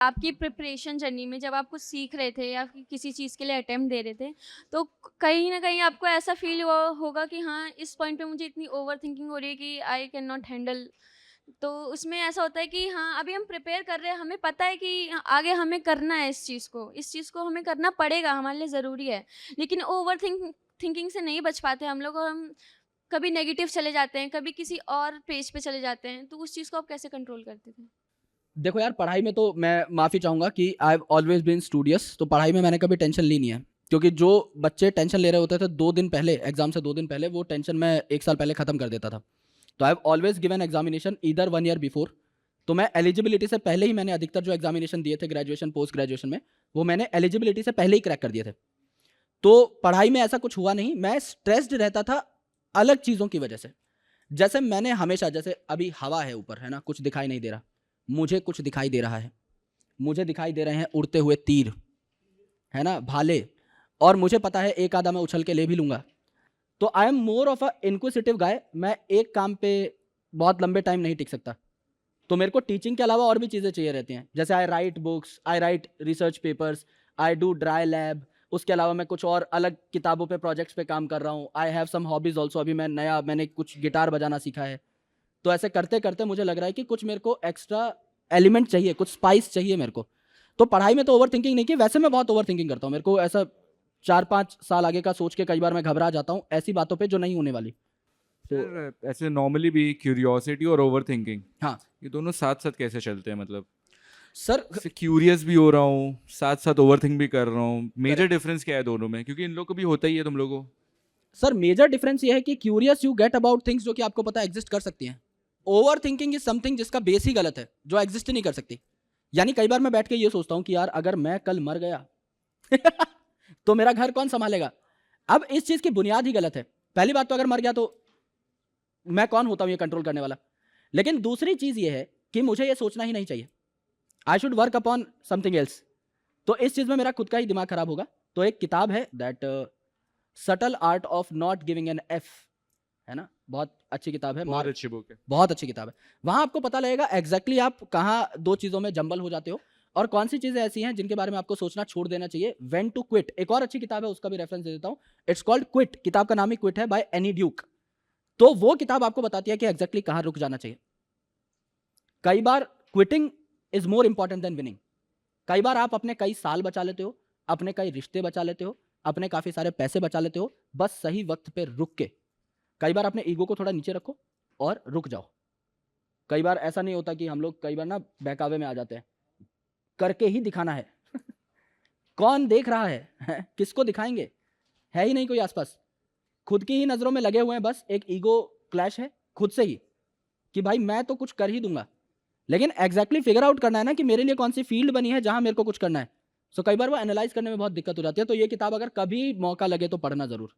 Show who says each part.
Speaker 1: आपकी preparation journey में जब आप कुछ सीख रहे थे या फिर किसी चीज़ के लिए अटेम्प्ट दे रहे थे, तो कहीं न कहीं आपको ऐसा फ़ील हुआ होगा कि हाँ, इस पॉइंट पे मुझे इतनी ओवरथिंकिंग हो रही है कि आई कैन नॉट हैंडल। तो उसमें ऐसा होता है कि हाँ, अभी हम प्रिपेयर कर रहे हैं, हमें पता है कि आगे हमें करना है इस चीज़ को हमें करना पड़ेगा, हमारे लिए ज़रूरी है। लेकिन थिंकिंग से नहीं बच पाते हम लोग और हम कभी नेगेटिव चले जाते हैं, कभी किसी और पेज पे चले जाते हैं। तो उस चीज़ को आप कैसे कंट्रोल करते थे?
Speaker 2: देखो यार, पढ़ाई में तो मैं माफ़ी चाहूँगा कि I have always been studious, तो पढ़ाई में मैंने कभी टेंशन ली नहीं है। क्योंकि जो बच्चे टेंशन ले रहे होते थे 2 दिन पहले, एग्ज़ाम से 2 दिन पहले, वो टेंशन मैं 1 साल पहले ख़त्म कर देता था। तो आई have always given examination either 1 year before. तो मैं एलिजिबिलिटी से पहले ही मैंने अधिकतर जो एग्ज़ामिनेशन दिए थे ग्रेजुएशन, पोस्ट ग्रेजुएशन में, वो मैंने एलिजिबिलिटी से पहले ही क्रैक कर दिए थे। तो पढ़ाई में ऐसा कुछ हुआ नहीं, मैं स्ट्रेस्ड रहता था अलग चीज़ों की वजह से। जैसे मैंने हमेशा, जैसे अभी हवा है ऊपर, है ना? कुछ दिखाई नहीं दे रहा। मुझे कुछ दिखाई दे रहा है। मुझे दिखाई दे रहे हैं उड़ते हुए तीर, है ना? भाले। और मुझे पता है एक आधा मैं उछल के ले भी लूँगा। तो I am more of a इन्क्विसिटिव गाय। मैं एक काम पे बहुत लंबे टाइम नहीं टिक सकता। तो मेरे को टीचिंग के अलावा और भी चीज़ें चाहिए रहती हैं। जैसे I write books, I write research papers, I do dry lab. उसके अलावा मैं कुछ और अलग किताबों पे, प्रोजेक्ट्स पे काम कर रहा हूँ। I have some hobbies also. अभी मैंने कुछ गिटार बजाना सीखा है। तो ऐसे करते-करते मुझे लग रहा है कि कुछ मेरे को एक्स्ट्रा एलिमेंट चाहिए, कुछ स्पाइस चाहिए मेरे को। तो पढ़ाई में तो ओवरथिंकिंग नहीं की, वैसे मैं बहुत ओवरथिंकिंग करता हूँ। मेरे को ऐसा 4-5 साल आगे का सोच के कई बार मैं घबरा जाता हूँ, ऐसी बातों पे जो नहीं होने वाली। तो
Speaker 3: सर ऐसे नॉर्मली भी क्यूरियोसिटी और ओवर थिंकिंग,
Speaker 2: हाँ,
Speaker 3: ये दोनों साथ साथ कैसे चलते हैं? मतलब
Speaker 2: सर
Speaker 3: जैसे क्यूरियस भी हो रहा हूँ, साथ साथ ओवर थिंक भी कर रहा हूँ, मेजर
Speaker 2: करेक्ट।
Speaker 3: डिफरेंस क्या है दोनों में? क्योंकि इन लोगों को भी होता ही है, तुम लोगों को।
Speaker 2: सर मेजर डिफरेंस ये है कि curious you get about things जो कि आपको पता एग्जिस्ट कर सकती हैं। ओवरथिंकिंग इज समथिंग जिसका बेस ही गलत है, जो एग्जिस्ट ही नहीं कर सकती। यानी कई बार मैं बैठ के ये सोचता हूँ कि यार अगर मैं कल मर गया तो मेरा घर कौन संभालेगा? अब इस चीज की बुनियाद ही गलत है। पहली बात तो अगर मर गया तो मैं कौन होता हूं ये कंट्रोल करने वाला? लेकिन दूसरी चीज ये है कि मुझे ये सोचना ही नहीं चाहिए। I should work upon something else. तो इस चीज में मेरा खुद का ही दिमाग खराब होगा। तो एक किताब है that subtle art of not giving an F, है ना? बहुत अच्छी किताब है,
Speaker 3: बहुत
Speaker 2: मार्क।
Speaker 3: अच्छी बुक है।
Speaker 2: बहुत अच्छी किताब है। वहां आपको पता लगेगा एग्जैक्टली आप कहाँ दो चीजों में जंबल हो जाते हो और कौन सी चीजें ऐसी हैं जिनके बारे में आपको सोचना छोड़ देना चाहिए। व्हेन टू क्विट, एक और अच्छी किताब है, उसका भी रेफरेंस दे देता हूं। It's called quit. किताब का नाम ही क्विट है, बाय एनी ड्यूक। तो वो किताब आपको बताती है कि एग्जैक्टली कहां रुक जाना चाहिए। कई बार quitting is more important than winning. कई बार आप अपने कई साल बचा लेते हो, अपने कई रिश्ते बचा लेते हो, अपने काफी सारे पैसे बचा लेते हो, बस सही वक्त पे रुक के। कई बार अपने ईगो को थोड़ा नीचे रखो और रुक जाओ। कई बार ऐसा नहीं होता कि हम लोग कई बार ना बहकावे में आ जाते हैं, करके ही दिखाना है। कौन देख रहा है, किसको दिखाएंगे? है ही नहीं कोई आसपास। खुद की ही नजरों में लगे हुए हैं, बस एक ईगो क्लैश है खुद से ही कि भाई मैं तो कुछ कर ही दूंगा। लेकिन एग्जैक्टली फिगर आउट करना है ना कि मेरे लिए कौन सी फील्ड बनी है जहां मेरे को कुछ करना है। सो कई बार वो एनालाइज करने में बहुत दिक्कत हो जाती है। तो ये किताब अगर कभी मौका लगे तो पढ़ना जरूर।